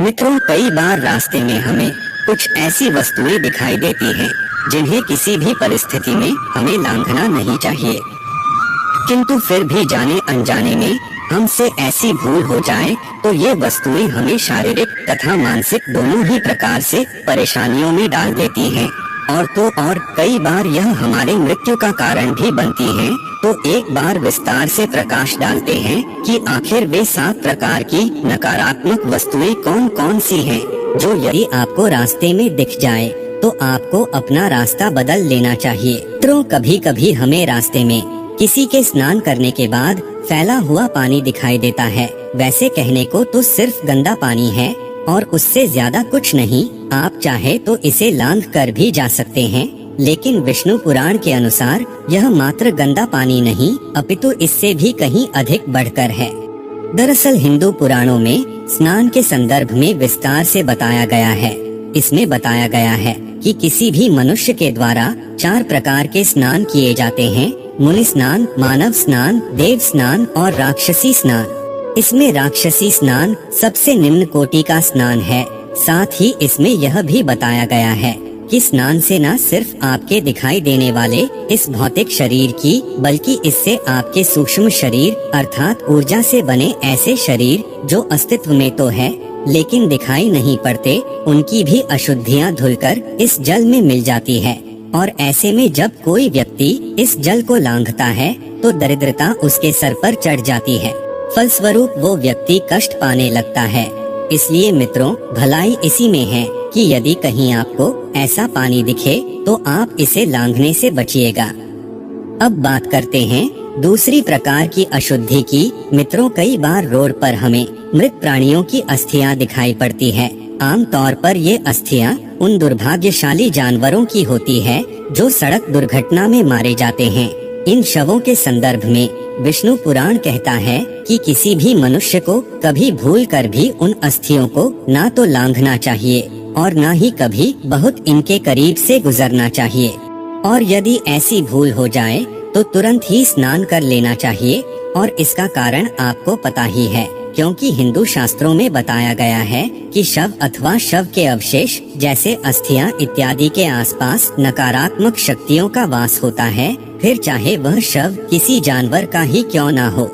मित्रों, कई बार रास्ते में हमें कुछ ऐसी वस्तुएं दिखाई देती हैं जिन्हें किसी भी परिस्थिति में हमें लांघना नहीं चाहिए, किंतु फिर भी जाने अनजाने में हमसे ऐसी भूल हो जाए तो ये वस्तुएं हमें शारीरिक तथा मानसिक दोनों ही प्रकार से परेशानियों में डाल देती हैं। और तो और कई बार यह हमारे मृत्यु का कारण भी बनती हैं। तो एक बार विस्तार से प्रकाश डालते हैं कि आखिर वे 7 प्रकार की नकारात्मक वस्तुएं कौन कौन सी हैं, जो यदि आपको रास्ते में दिख जाए तो आपको अपना रास्ता बदल लेना चाहिए। तो कभी कभी हमें रास्ते में किसी के स्नान करने के बाद फैला हुआ पानी दिखाई देता है। वैसे कहने को तो सिर्फ गंदा पानी है और उससे ज्यादा कुछ नहीं। आप चाहे तो इसे लांघ कर भी जा सकते हैं, लेकिन विष्णु पुराण के अनुसार यह मात्र गंदा पानी नहीं अपितु इससे भी कहीं अधिक बढ़कर है। दरअसल हिंदू पुराणों में स्नान के संदर्भ में विस्तार से बताया गया है। इसमें बताया गया है कि किसी भी मनुष्य के द्वारा 4 प्रकार के स्नान किए जाते हैं: मुनि स्नान, मानव स्नान, देव स्नान और राक्षसी स्नान। इसमें राक्षसी स्नान सबसे निम्न कोटि का स्नान है। साथ ही इसमें यह भी बताया गया है कि स्नान से न सिर्फ आपके दिखाई देने वाले इस भौतिक शरीर की, बल्कि इससे आपके सूक्ष्म शरीर अर्थात ऊर्जा से बने ऐसे शरीर जो अस्तित्व में तो है लेकिन दिखाई नहीं पड़ते, उनकी भी अशुद्धियां धुलकर इस जल में मिल जाती है। और ऐसे में जब कोई व्यक्ति इस जल को लांघता है तो दरिद्रता उसके सर पर चढ़ जाती है। फलस्वरूप वो व्यक्ति कष्ट पाने लगता है। इसलिए मित्रों, भलाई इसी में है कि यदि कहीं आपको ऐसा पानी दिखे तो आप इसे लांघने से बचिएगा। अब बात करते हैं दूसरी प्रकार की अशुद्धि की। मित्रों, कई बार रोड पर हमें मृत प्राणियों की अस्थियां दिखाई पड़ती है। आम तौर पर ये अस्थियां उन दुर्भाग्यशाली जानवरों की होती है जो सड़क दुर्घटना में मारे जाते हैं। इन शवों के संदर्भ में विष्णु पुराण कहता है कि किसी भी मनुष्य को कभी भूल कर भी उन अस्थियों को ना तो लांघना चाहिए और ना ही कभी बहुत इनके करीब से गुजरना चाहिए। और यदि ऐसी भूल हो जाए तो तुरंत ही स्नान कर लेना चाहिए। और इसका कारण आपको पता ही है, क्योंकि हिंदू शास्त्रों में बताया गया है कि शव अथवा शव के अवशेष जैसे अस्थियां इत्यादि के आसपास नकारात्मक शक्तियों का वास होता है, फिर चाहे वह शव किसी जानवर का ही क्यों ना हो।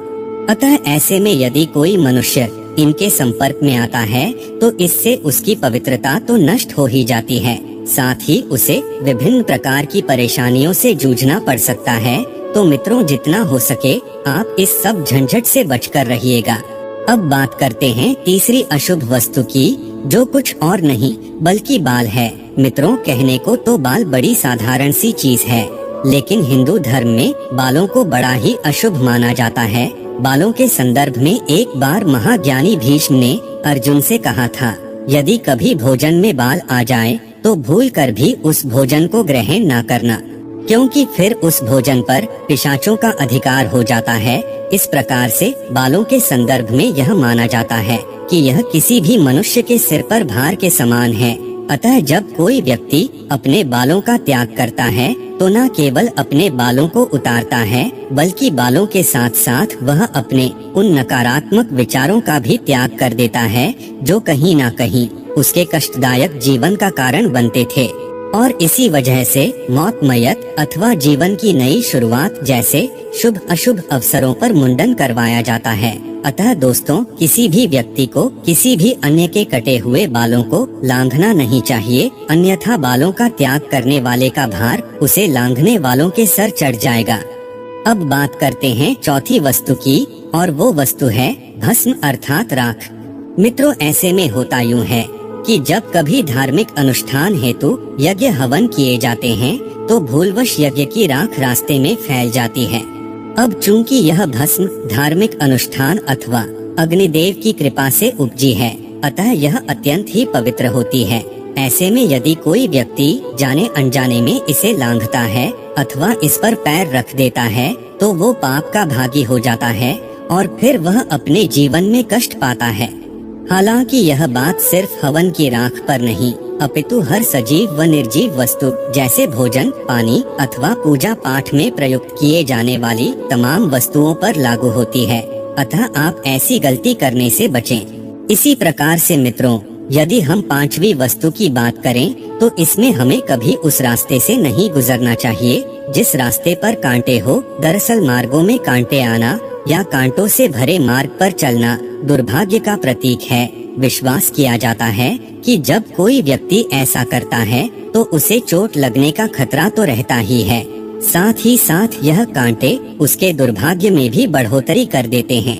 अतः ऐसे में यदि कोई मनुष्य इनके संपर्क में आता है तो इससे उसकी पवित्रता तो नष्ट हो ही जाती है, साथ ही उसे विभिन्न प्रकार की परेशानियों से जूझना पड़ सकता है। तो मित्रों, जितना हो सके आप इस सब झंझट से बचकर रहिएगा। अब बात करते हैं तीसरी अशुभ वस्तु की, जो कुछ और नहीं बल्कि बाल है। मित्रों, कहने को तो बाल बड़ी साधारण सी चीज है, लेकिन हिंदू धर्म में बालों को बड़ा ही अशुभ माना जाता है। बालों के संदर्भ में एक बार महाज्ञानी भीष्म ने अर्जुन से कहा था, यदि कभी भोजन में बाल आ जाए तो भूल कर भी उस भोजन को ग्रहण न करना, क्योंकि फिर उस भोजन पर पिशाचों का अधिकार हो जाता है। इस प्रकार से बालों के संदर्भ में यह माना जाता है कि यह किसी भी मनुष्य के सिर पर भार के समान है। अतः जब कोई व्यक्ति अपने बालों का त्याग करता है तो न केवल अपने बालों को उतारता है, बल्कि बालों के साथ साथ वह अपने उन नकारात्मक विचारों का भी त्याग कर देता है जो कहीं न कहीं उसके कष्टदायक जीवन का कारण बनते थे। और इसी वजह से मौत, मयत अथवा जीवन की नई शुरुआत जैसे शुभ अशुभ अवसरों पर मुंडन करवाया जाता है। अतः दोस्तों, किसी भी व्यक्ति को किसी भी अन्य के कटे हुए बालों को लांघना नहीं चाहिए, अन्यथा बालों का त्याग करने वाले का भार उसे लांघने वालों के सर चढ़ जाएगा। अब बात करते हैं चौथी वस्तु की, और वो वस्तु है भस्म अर्थात राख। मित्रों, ऐसे में होता यूँ है कि जब कभी धार्मिक अनुष्ठान हेतु यज्ञ हवन किए जाते हैं तो भूलवश यज्ञ की राख रास्ते में फैल जाती है। अब चूंकि यह भस्म धार्मिक अनुष्ठान अथवा अग्निदेव की कृपा से उपजी है, अतः यह अत्यंत ही पवित्र होती है। ऐसे में यदि कोई व्यक्ति जाने अनजाने में इसे लांघता है अथवा इस पर पैर रख देता है तो वो पाप का भागी हो जाता है और फिर वह अपने जीवन में कष्ट पाता है। हालांकि यह बात सिर्फ हवन की राख पर नहीं अपितु हर सजीव व निर्जीव वस्तु जैसे भोजन, पानी अथवा पूजा पाठ में प्रयुक्त किए जाने वाली तमाम वस्तुओं पर लागू होती है। अतः आप ऐसी गलती करने से बचें। इसी प्रकार से मित्रों, यदि हम पांचवी वस्तु की बात करें तो इसमें हमें कभी उस रास्ते से नहीं गुजरना चाहिए जिस रास्ते पर कांटे हो। दरअसल मार्गों में कांटे आना या कांटों से भरे मार्ग पर चलना दुर्भाग्य का प्रतीक है। विश्वास किया जाता है कि जब कोई व्यक्ति ऐसा करता है तो उसे चोट लगने का खतरा तो रहता ही है, साथ ही साथ यह कांटे उसके दुर्भाग्य में भी बढ़ोतरी कर देते हैं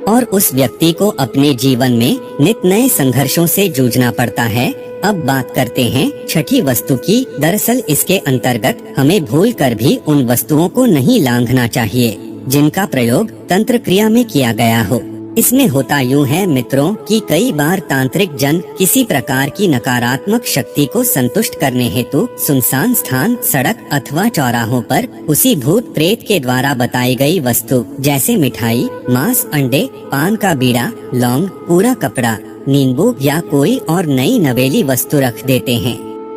और उस व्यक्ति को अपने जीवन में नित नए संघर्षों से जूझना पड़ता है। अब बात करते हैं छठी वस्तु की। दरअसल इसके अंतर्गत हमें भूल कर भी उन वस्तुओं को नहीं लांघना चाहिए जिनका प्रयोग तंत्र क्रिया में किया गया हो। इसमें होता यूं है मित्रों कि कई बार तांत्रिक जन किसी प्रकार की नकारात्मक शक्ति को संतुष्ट करने हेतु सुनसान स्थान, सड़क अथवा चौराहों पर उसी भूत प्रेत के द्वारा बताई गई वस्तु जैसे मिठाई, मांस, अंडे, पान का बीड़ा, लौंग, पूरा कपड़ा, नींबू या कोई और नई नवेली वस्तु रख देते हैं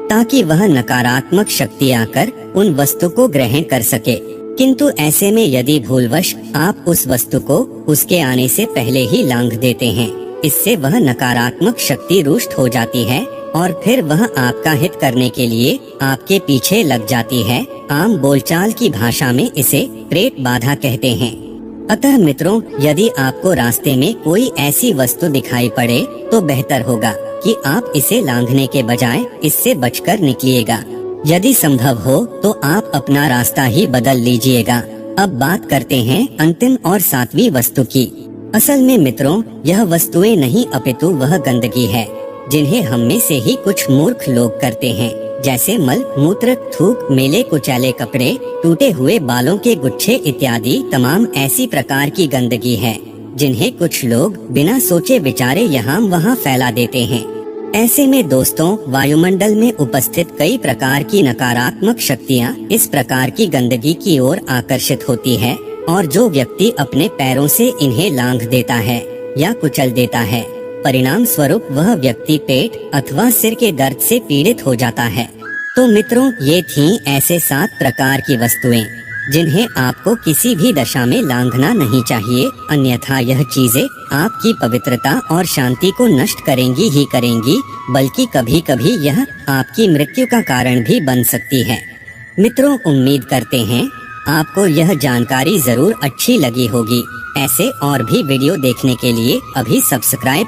ताकि वह नकारात्मक शक्ति आकर उन वस्तु को ग्रहण कर सके। किंतु ऐसे में यदि भूलवश आप उस वस्तु को उसके आने से पहले ही लांघ देते हैं, इससे वह नकारात्मक शक्ति रुष्ट हो जाती है और फिर वह आपका हित करने के लिए आपके पीछे लग जाती है। आम बोलचाल की भाषा में इसे प्रेत बाधा कहते हैं। अतः मित्रों, यदि आपको रास्ते में कोई ऐसी वस्तु दिखाई पड़े तो बेहतर होगा कि आप इसे लांघने के बजाय इससे बचकर निकलिएगा। यदि संभव हो तो आप अपना रास्ता ही बदल लीजिएगा। अब बात करते हैं अंतिम और सातवीं वस्तु की। असल में मित्रों, यह वस्तुएं नहीं अपितु वह गंदगी है जिन्हें हम में से ही कुछ मूर्ख लोग करते हैं, जैसे मल मूत्र, थूक, मेले कुचैले कपड़े, टूटे हुए बालों के गुच्छे इत्यादि तमाम ऐसी प्रकार की गंदगी है जिन्हें कुछ लोग बिना सोचे विचारे यहाँ वहाँ फैला देते हैं। ऐसे में दोस्तों, वायुमंडल में उपस्थित कई प्रकार की नकारात्मक शक्तियाँ इस प्रकार की गंदगी की ओर आकर्षित होती है और जो व्यक्ति अपने पैरों से इन्हें लांघ देता है या कुचल देता है, परिणाम स्वरूप वह व्यक्ति पेट अथवा सिर के दर्द से पीड़ित हो जाता है। तो मित्रों, ये थीं ऐसे 7 प्रकार की वस्तुएं जिन्हें आपको किसी भी दशा में लांघना नहीं चाहिए, अन्यथा यह चीजें आपकी पवित्रता और शांति को नष्ट करेंगी ही करेंगी, बल्कि कभी कभी यह आपकी मृत्यु का कारण भी बन सकती है। मित्रों, उम्मीद करते हैं आपको यह जानकारी जरूर अच्छी लगी होगी। ऐसे और भी वीडियो देखने के लिए अभी सब्सक्राइब